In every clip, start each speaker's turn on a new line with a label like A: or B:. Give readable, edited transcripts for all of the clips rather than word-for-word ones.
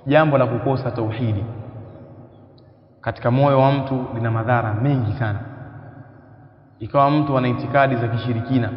A: jambo la kukosa tauhidi katika moyo wa mtu lina madhara mengi sana. Ikawa mtu ana itikadi za kishirikina,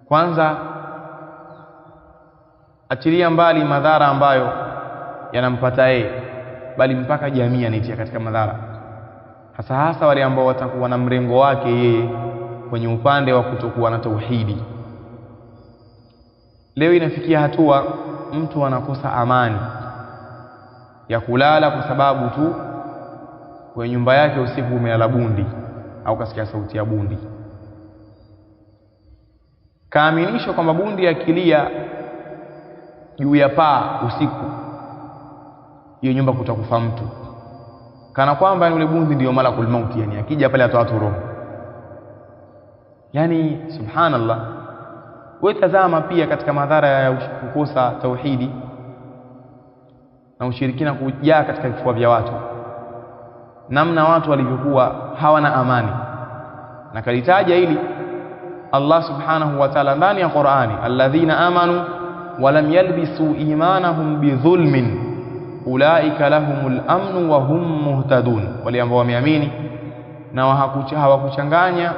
A: kwanza achilia mbali madhara ambayo yanampata yeye, bali mpaka jamii anaitia katika madhara, hasa wale ambao watakuwa na mrengo wake yeye kwenye upande wa kutokuwa na tauhidi. Leo inafikia hatua mtu anakosa amani ya kulala kwa sababu tu kwenye nyumba yake usiku umelala bundi au kasikia sauti ya bundi. Kaaminishwa kwamba bundi akilia juu ya paa usiku, hiyo nyumba kutakufa mtu, kana kwamba yule bundi ndio malakul mauti, yani akija pale atoa roho. Yani subhanallah. Wewe tazama pia katika madhara ya kukosa tauhidi na ushirikina kujaa katika vifua vya watu, namna watu walivyokuwa hawana amani. Na kalitaja hili Allah subhanahu wa ta'ala ndani ya Qur'ani, alladhina amanu wa lam yalbisu imanahum bidhulmin ulaika lahumul amnu wa hum muhtadun, wale ambao wameamini na hawakuchanganya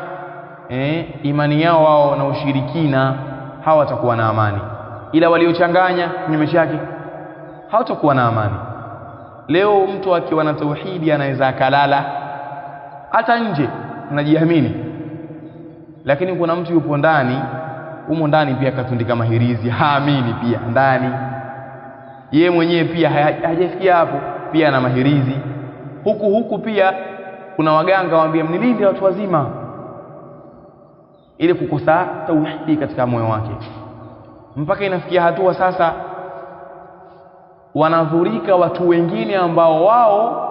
A: imani yao wao na ushirikina, hawatakuwa na amani. Ila waliochanganya kinyume chake hawatakuwa na amani. Leo mtu akiwa na tauhidi anaweza akalala hata nje anajiamini, lakini kuna mtu yupo ndani, humo ndani pia katundika mahirizi, haamini pia ndani, yeye mwenyewe pia hajafikia hapo, pia na mahirizi huku pia kuna waganga waambia mnilinde watu wazima, ili kukosa tauhidi katika moyo wake. Mpaka inafikia hatua sasa wanadhurika watu wengine ambao wao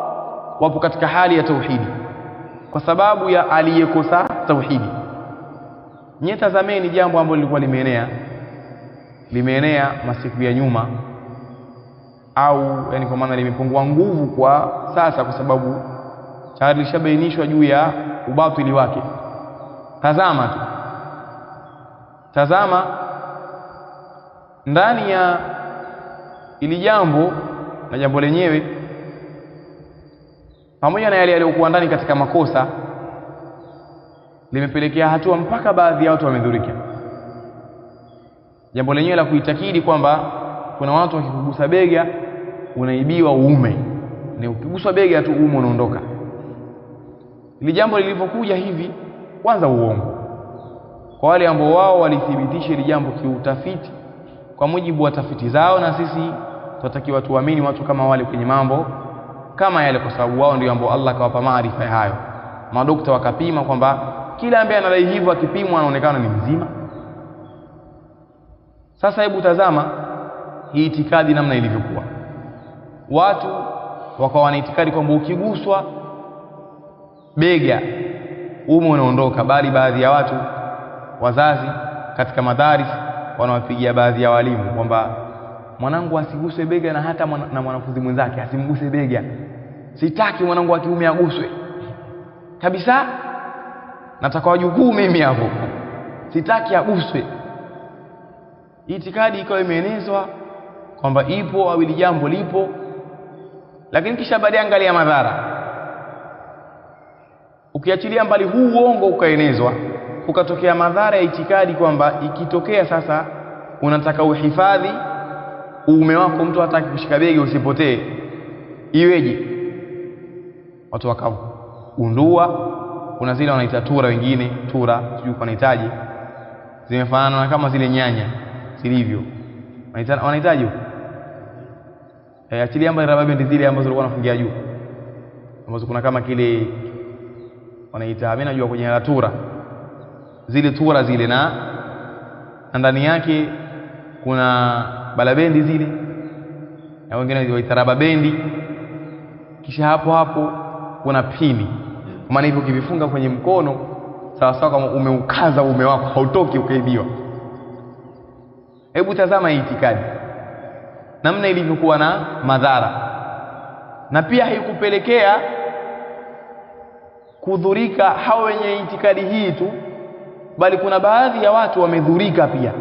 A: wapo katika hali ya tauhidi kwa sababu ya aliyekosa tauhidi. Nyie tazameni jambo ambalo lilikuwa limeenea masiku ya nyuma, au yani kwa maana limepungua nguvu kwa sasa kwa sababu tayari lishabainishwa juu ya ubatili wake. Tazama ndani ya ili jambo na jambo lenyewe, pamoja na yale yaliyokuwa ndani katika makosa, limepelekea hatua mpaka baadhi ya watu wamedhurika. Jambo lenyewe la kuitakidi kwamba kuna watu wakikugusa bega unaibiwa uume, ni ukiguswa bega tu uume unaondoka. Ili jambo lilivyokuja hivi, kwanza uongo kwa wale ambao wao walithibitisha ili jambo kiutafiti kwa mujibu wa tafiti zao, na sisi tunatakiwa tuamini watu kama wale kwenye mambo kama yale, kwa sababu wao ndio ambao Allah kawapa maarifa hayo. Madokta wakapima kwamba kila ambaye anadai hivyo akipimwa anaonekana ni mzima. Sasa hebu tazama hii itikadi namna ilivyokuwa. Watu wakawa wana itikadi kwamba ukiguswa bega uume unaondoka, bali baadhi ya watu wazazi katika madaris wanawapigia baadhi ya walimu kwamba mwanangu asiguswe bega, na hata na mwanafunzi mwenzake asimguse bega, sitaki mwanangu wa kiume aguswe kabisa, nataka wajukuu mimi hapo, sitaki aguswe. Itikadi ikawa imeenezwa kwamba ipo au ili jambo lipo, lakini kisha baadaye angalia madhara. Ukiachilia mbali huu uongo ukaenezwa, ukatokea madhara ya itikadi kwamba ikitokea sasa unataka uhifadhi uume wako, mtu hataki kushika bega usipotee, iweje? Watu wakaundua, kuna zile wanaita tura, wengine tura sijui kwa nahitaji, zimefanana na kama zile nyanya zilivyo, wanahitaji achilia mbali rubber band zile ambazo walikuwa wanafungia juu, ambazo kuna kama kile wanaita, mimi najua kwenye la tura, zile tura zile, na ndani yake kuna balabendi zile, na wengine waita rubber band. Kisha hapo kuna pini, maana hivyo kivifunga kwenye mkono sawa sawa kama umeukaza uume wako hautoki ukaibiwa. Hebu tazama hii itikadi namna ilivyokuwa na madhara, na pia haikupelekea kudhurika hao wenye itikadi hii tu, bali kuna baadhi ya watu wamedhurika pia.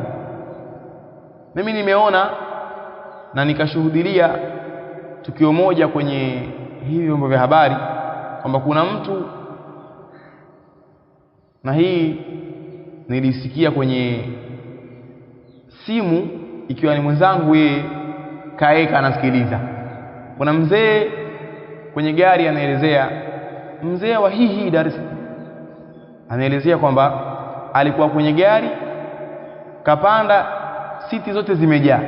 A: Mimi nimeona na nikashuhudia tukio moja kwenye hivi vyombo vya habari kwamba kuna mtu, na hii nilisikia kwenye simu ikiwa ni mwenzangu yeye kaeka anasikiliza. Kuna mzee kwenye gari anaelezea, mzee wa hii Dar es Salaam anaelezea kwamba alikuwa kwenye gari kapanda, siti zote zimejaa.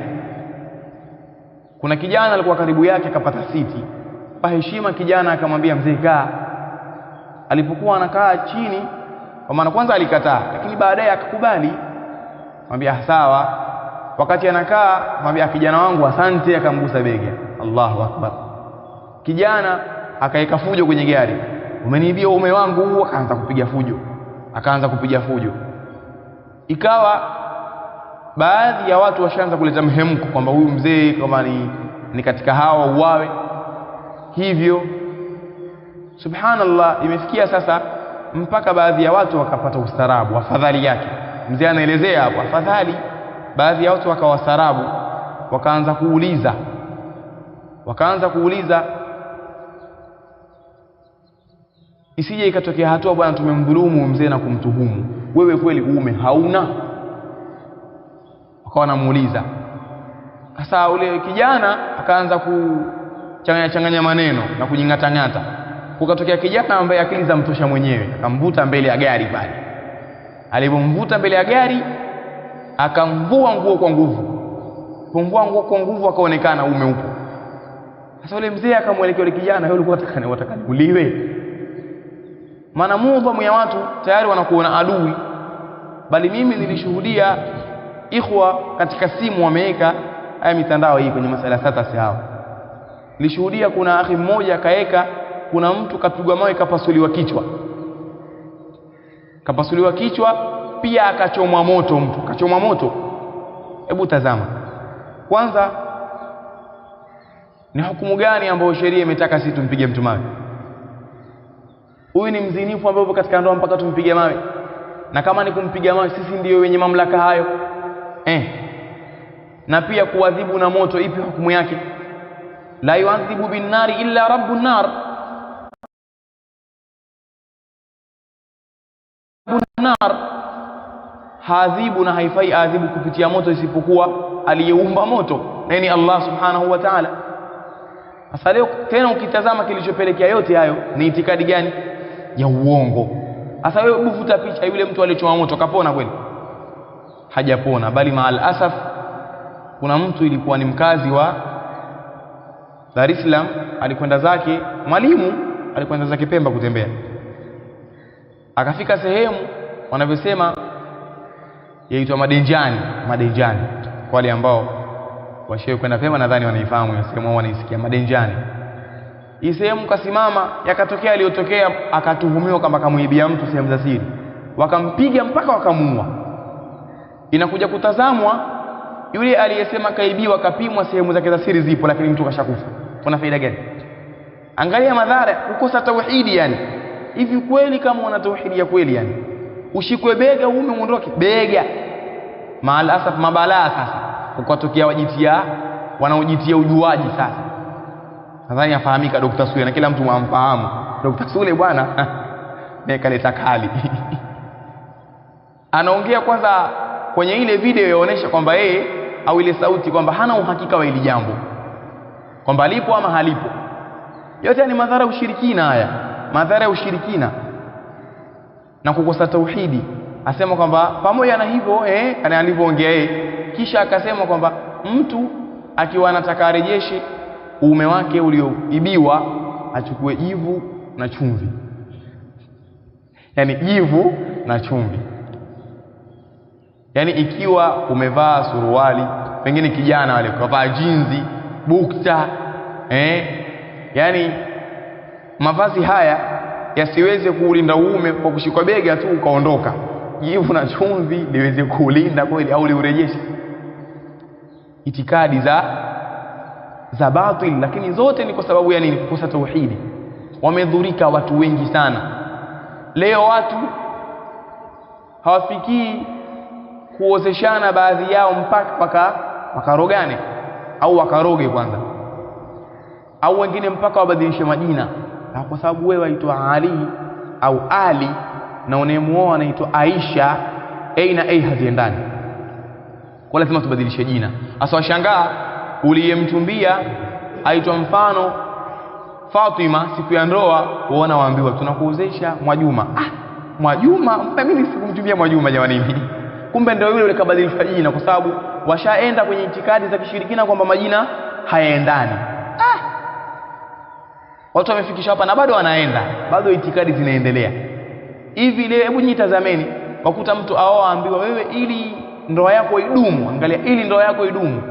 A: Kuna kijana alikuwa karibu yake akapata siti. Kwa heshima kijana akamwambia mzee kaa. Alipokuwa anakaa chini, kwa maana kwanza alikataa, lakini baadaye akakubali. Mwambia sawa. Wakati anakaa, mwambia kijana wangu asante, akamgusa bega. Allahu akbar. Kijana akaeka fujo kwenye gari. Umeniibia ume wangu huu, akaanza kupiga fujo. Ikawa baadhi ya watu washaanza kuleta mhemko kwamba huyu mzee kama ni katika hawa uwawe. Hivyo subhanallah, imefikia sasa mpaka baadhi ya watu wakapata ustaarabu, afadhali yake. Mzee anaelezea hapo, afadhali baadhi ya watu wakawastarabu, wakaanza kuuliza isije ikatokea hatua bwana tumemdhulumu mzee na kumtuhumu, wewe kweli uume hauna? Wakawa namuuliza. Sasa ule kijana akaanza kuchanganya maneno na kujingatangata. Kukatokea kijana ambaye akili za mtosha mwenyewe, akamvuta mbele ya gari pale. Alipomvuta mbele ya gari, akamvua nguo kwa nguvu. Kumvua nguo kwa nguvu akaonekana uume upo. Sasa ule mzee akamwelekea ule kijana, yule alikuwa anataka uliwe. Maana muadhamu ya watu tayari wanakuona adui. Bali mimi nilishuhudia ikhwa katika simu wameweka haya mitandao hii kwenye masala sasa hao. Nilishuhudia kuna akhi mmoja kaeka, kuna mtu kapigwa mawe kapasuliwa kichwa, pia akachomwa moto. Mtu kachomwa moto. Hebu tazama kwanza, ni hukumu gani ambayo sheria imetaka sisi tumpige mtu mawe? Huyu ni mzinifu ambaye yupo katika ndoa mpaka tumpige mawe? Na kama ni kumpiga mawe, sisi ndio wenye mamlaka hayo? Na pia kuadhibu na moto, ipi hukumu yake? La yuadhibu bin nari illa rabbun nar. Haadhibu na haifai adhibu kupitia moto isipokuwa aliyeumba moto, na ni Allah subhanahu wa ta'ala. Sasa leo tena ukitazama kilichopelekea yote hayo ni itikadi gani? Ya uongo. Sasa wewe uvuta picha, yule mtu aliyechoma moto kapona kweli? Hajapona. Bali maal asaf, kuna mtu ilikuwa ni mkazi wa Dar es Salaam, alikwenda zake, mwalimu alikwenda zake Pemba kutembea. Akafika sehemu wanavyosema yaitwa Madenjani. Kwa wale ambao washawahi kwenda Pemba nadhani wanaifahamu hiyo sehemu, wanaisikia Madenjani. Hii sehemu kasimama, yakatokea aliyotokea, akatuhumiwa kama kamuibia mtu sehemu za siri. Wakampiga mpaka wakamuua. Inakuja kutazamwa, yule aliyesema kaibiwa kapimwa, sehemu zake za siri zipo, lakini mtu kashakufa. Kuna faida gani? Angalia madhara kukosa tauhidi. Yani hivi kweli kama una tauhidi ya kweli, yani ushikwe bega uume uondoke bega? Maal asaf, mabalaa sasa ukatokea wanaojitia ujuaji. Sasa nadhani yafahamika Dr. Sule na kila mtu mwamfahamu Dr. Sule bwana kaleta kali anaongea kwanza kwenye ile video yaonesha kwamba yeye au ile sauti kwamba hana uhakika wa hili jambo, kwamba lipo ama halipo. Yote ni madhara ya ushirikina haya, madhara ya ushirikina na kukosa tauhidi. Asema kwamba pamoja na hivyo kana alivyoongea yeye, kisha akasema kwamba mtu akiwa anataka arejeshe uume wake ulioibiwa achukue jivu na chumvi. Yani jivu na chumvi. Yani ikiwa umevaa suruali, pengine kijana wale kavaa jinzi, bukta, yani mavazi haya yasiweze kuulinda uume kwa kushikwa bega tu ukaondoka. Jivu na chumvi liweze kuulinda kweli au liurejeshe. Itikadi za batil, lakini zote ni kwa sababu ya nini? Kukosa tauhidi. Wamedhurika watu wengi sana. Leo watu hawafikii kuozeshana baadhi yao mpaka wakarogane. au wakaroge kwanza, au wengine mpaka wabadilishe majina, na kwa sababu wewe waitwa Ali au Ali na unayemuoa anaitwa Aisha, A na A haziendani, kwa lazima tubadilishe jina. Hasa washangaa uliyemchumbia aitwa mfano Fatima, siku ya ndoa uona waambiwa tunakuozesha Mwajuma. Mwajuma? Mimi sikumchumbia Mwajuma jamani. Kumbe ndio yule kabadilisha jina, kwa sababu washaenda kwenye itikadi za kishirikina kwamba majina hayaendani. Watu wamefikisha hapa na bado wanaenda, bado itikadi zinaendelea. Hivi leo hebu nyitazameni, wakuta mtu aambiwa wewe ili ndoa yako idumu, angalia, ili ndoa yako idumu.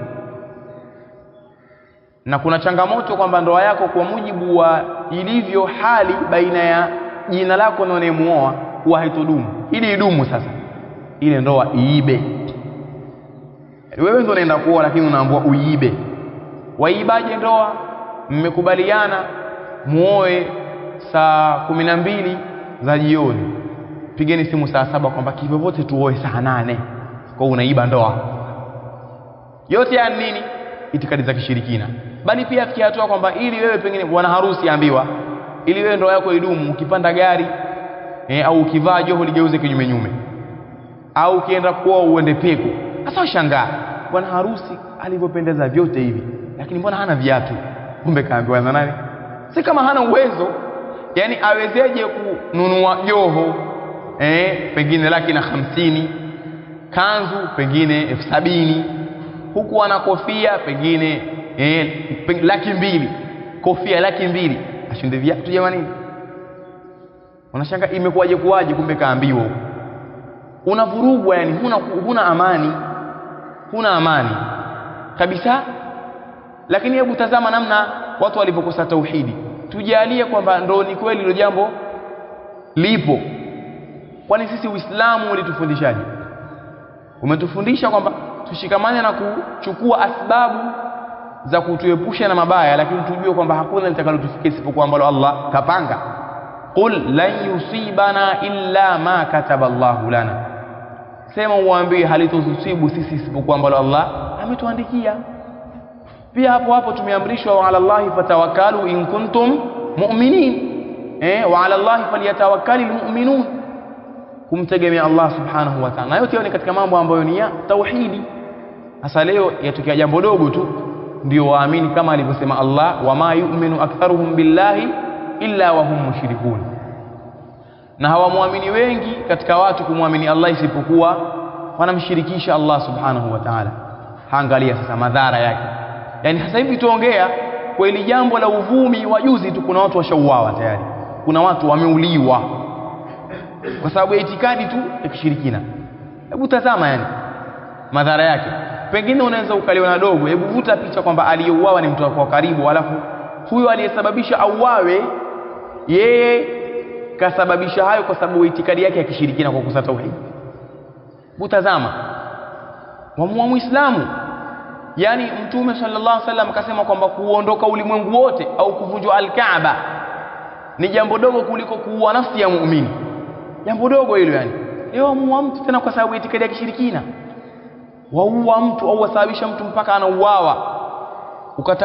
A: Na kuna changamoto kwamba ndoa yako kwa mujibu wa ilivyo hali baina ya jina lako na unayemuoa huwa haitodumu. Ili idumu sasa, ile ndoa iibe. Wewe ndio unaenda kuoa lakini unaambiwa uiibe. Waibaje ndoa? Mmekubaliana muoe saa 12 za jioni, pigeni simu saa 7 kwamba kivyovyote tuoe saa 8. Kwa unaiba ndoa yote ya nini? Itikadi za kishirikina. Bali pia afikia hatua kwamba ili wewe pengine bwana harusi ambiwa ili wewe ndoa yako idumu, ukipanda gari au ukivaa joho ligeuze kinyume nyume, au ukienda kuoa uende peku. Sasa washangaa bwana harusi alivyopendeza vyote hivi, lakini mbona hana viatu? Kumbe kaambiwa na nani? Si kama hana uwezo, yani awezeje kununua joho pengine 150,000, kanzu pengine 70,000, huku ana kofia pengine 200,000, kofia 200,000, ashinde viatu jamani. Unashanga imekuwaje kuwaje? Kumbe kaambiwa. Unavurugwa, yani huna amani kabisa. Lakini hebu tazama namna watu walipokosa tauhidi. Tujalie kwamba ndo ni kweli hilo jambo lipo. Kwani sisi Uislamu ulitufundishaje? Umetufundisha kwamba tushikamane na kuchukua asbabu za kutuepusha na mabaya, lakini tujue kwamba hakuna litakalotufikia isipokuwa ambalo Allah kapanga. Qul lan yusibana illa ma kataba Allahu lana, sema uambie halitusibu sisi isipokuwa ambalo Allah ametuandikia. Pia hapo tumeamrishwa wa ala Allahi fatawakkalu in kuntum mu'minin, wa ala Allahi falyatawakkalul mu'minun, kumtegemea Allah subhanahu wa ta'ala. Na yote ni katika mambo ambayo ni ya tauhidi. Hasa leo yatokea jambo dogo tu ndio waamini, kama alivyosema Allah, wama yu'minu aktharuhum billahi illa wa hum mushrikun, na hawamwamini wengi katika watu kumwamini Allah isipokuwa wanamshirikisha Allah subhanahu wa ta'ala. Haangalia sasa madhara yake. Yani sasa hivi tuongea kweli jambo la uvumi wa juzi tu, kuna watu washauawa tayari, kuna watu wameuliwa kwa sababu ya itikadi tu ya kishirikina. Hebu tazama yani madhara yake. Pengine unaweza ukaliona dogo, hebu vuta picha kwamba aliyeuawa ni mtu wako karibu, alafu huyo aliyesababisha auawe yeye kasababisha hayo kwa sababu itikadi yake ya kishirikina, kwa kukosa tauhid. Tazama wa Muislamu, yani Mtume sallallahu alaihi wasallam akasema kwamba kuondoka ulimwengu wote au kuvunjwa al-Kaaba ni jambo dogo kuliko kuua nafsi ya muumini. Jambo dogo hilo yani. Leo muua mtu tena kwa sababu itikadi ya kishirikina. Waua mtu au wasababisha mtu mpaka anauawa.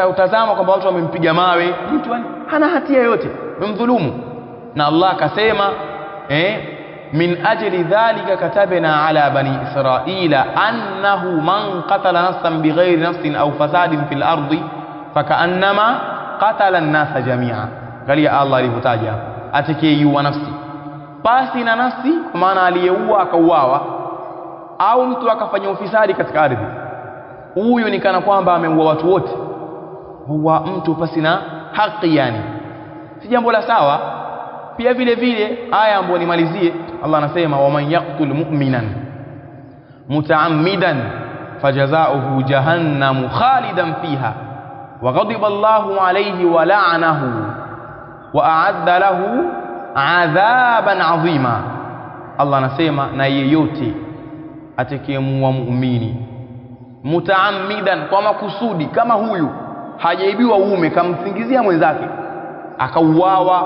A: Utazama kwamba watu wamempiga mawe, mtu hana hatia yote, wamemdhulumu. Na Allah akasema min ajli dhalika katabna ala bani israila annahu man qatala nafsan bighairi nafsin aw fasadin fil ardi fakaannama qatala an-nasa jami'a. Angalia Allah alivyotaja atakayeuwa nafsi basi na nafsi, kwa maana aliyeua akauawa, au mtu akafanya ufisadi katika ardhi, huyu ni kana kwamba ameua watu wote. Huwa mtu pasi na haki, yani si jambo la sawa. Pia vile vile aya ambayo nimalizie, Allah anasema waman yaqtul mu'minan mutaammidan fajazaohu jahannamu khalidan fiha wa ghadiba Allahu alayhi wa la'anahu wa a'adda lahu adhaban adhima. Allah anasema na yeyote atakayemuua muumini mutaammidan, kwa makusudi, kama huyu hajaibiwa uume, kamsingizia mwenzake akauawa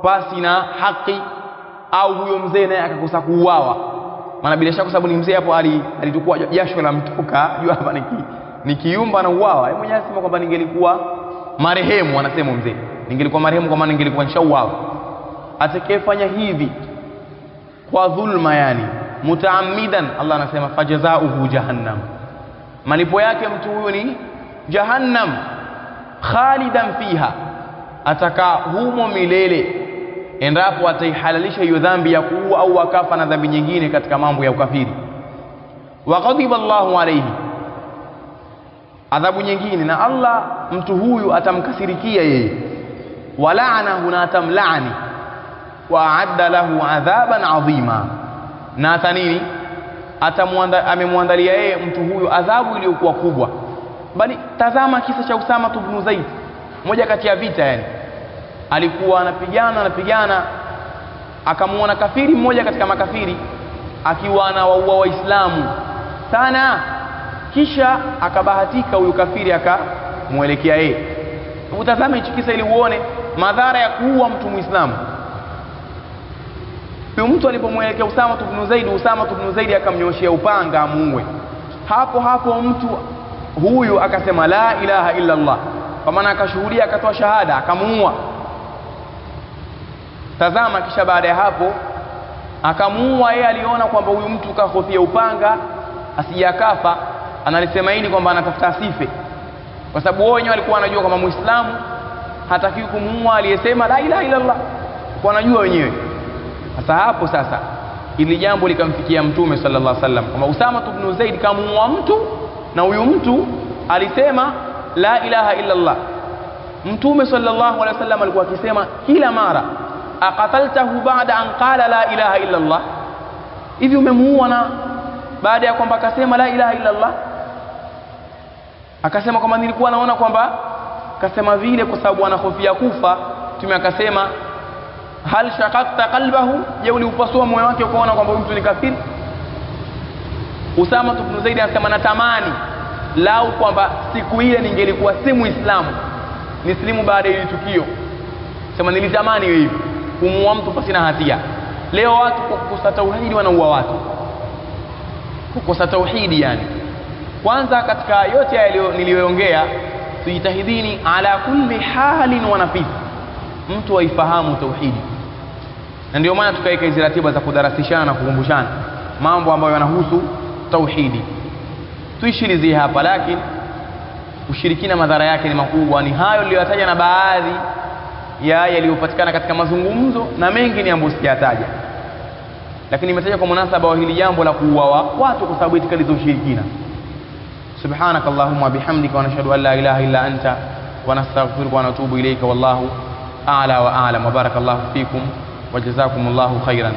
A: pasi na haki, au huyo mzee naye akakosa kuuawa, maana bila shaka sababu ni mzee hapo alitukua jasho la mtoka, jua hapa nikiumba na uwawa. Yeye mwenyewe anasema kwamba ningelikuwa marehemu, anasema mzee, ningelikuwa marehemu kwa maana ningelikuwa nishauawa. Atakayefanya hivi kwa dhulma, yani mutaammidan, Allah anasema fajazauhu jahannam, malipo yake mtu huyo ni jahannam, khalidan fiha, atakaa humo milele, endapo ataihalalisha hiyo dhambi ya kuua au akafa na dhambi nyingine katika mambo ya ukafiri. Wa ghadiba Allahu alayhi, adhabu nyingine, na Allah mtu huyu atamkasirikia yeye, wa la'anahu, na atamlaani, wa a'adda lahu adhaban adhima, na atanini, amemwandalia yeye mtu huyu adhabu iliyokuwa kubwa. Bali tazama kisa cha Usama ibn Zaid, moja kati ya vita, yani alikuwa anapigana, akamuona kafiri mmoja katika makafiri akiwa anawaua Waislamu sana, kisha akabahatika huyu kafiri akamuelekea yeye. Utazame hichi kisa ili uone madhara ya kuua mtu Muislamu. Huyu mtu alipomuelekea Usama ibn Zaid akamnyoshia upanga amuue. Hapo mtu huyu akasema la ilaha illa Allah, kwa maana akashuhudia, akatoa shahada, akamuua. Tazama, kisha baada ya hapo akamuua yeye. Aliona kwamba huyu mtu kahofia upanga asijakafa, analisema hili kwamba anatafuta asife, kwa sababu wao wenyewe walikuwa wanajua kwamba Muislamu hatakiwi kumuua aliyesema la ilaha illa Allah, kwa wanajua wenyewe. Sasa ili jambo likamfikia Mtume sallallahu alaihi wasallam kwamba Usama ibn Zaid kamuua mtu, na huyu mtu alisema la ilaha illa Allah. Mtume sallallahu alaihi wasallam alikuwa akisema kila mara, aqataltahu ba'da an qala la ilaha illa Allah, hivi umemuua na baada ya kwamba akasema la ilaha illa Allah? Akasema kwamba nilikuwa naona kwamba kasema vile kwa sababu anahofia kufa. Mtume akasema hal shaqaqta qalbahu, je, uliupasua moyo wake ukaona kwamba mtu ni kafiri? Usama ibn Zaid anasema natamani lau kwamba siku ile ningelikuwa si Muislamu, nislimu baada ya tukio. Sema nilitamani hivi kumuua mtu pasina hatia. Leo watu kwa kukosa tauhidi wanaua watu, kukosa tauhidi. Yani kwanza katika yote haya niliyoongea, tujitahidini ala kulli halin wa nafis, mtu aifahamu tauhidi. Na ndio maana tukaweka hizo ratiba za kudarasishana na kukumbushana mambo ambayo yanahusu tauhidi. Tuishilizie hapa, lakini ushirikina madhara yake ni makubwa. Ni hayo niliyotaja na baadhi ya yaliyopatikana katika mazungumzo, na mengi ni ambayo sijataja, lakini nimetaja kwa munasaba wa hili jambo la kuua watu kwa sababu itikadi za ushirikina. Subhanakallahumma bihamdika wa nashhadu an la ilaha illa anta wa nastaghfiruka wa natubu ilayka, wallahu a'la wa a'lam. Wa barakallahu fikum wa jazakumullahu khairan.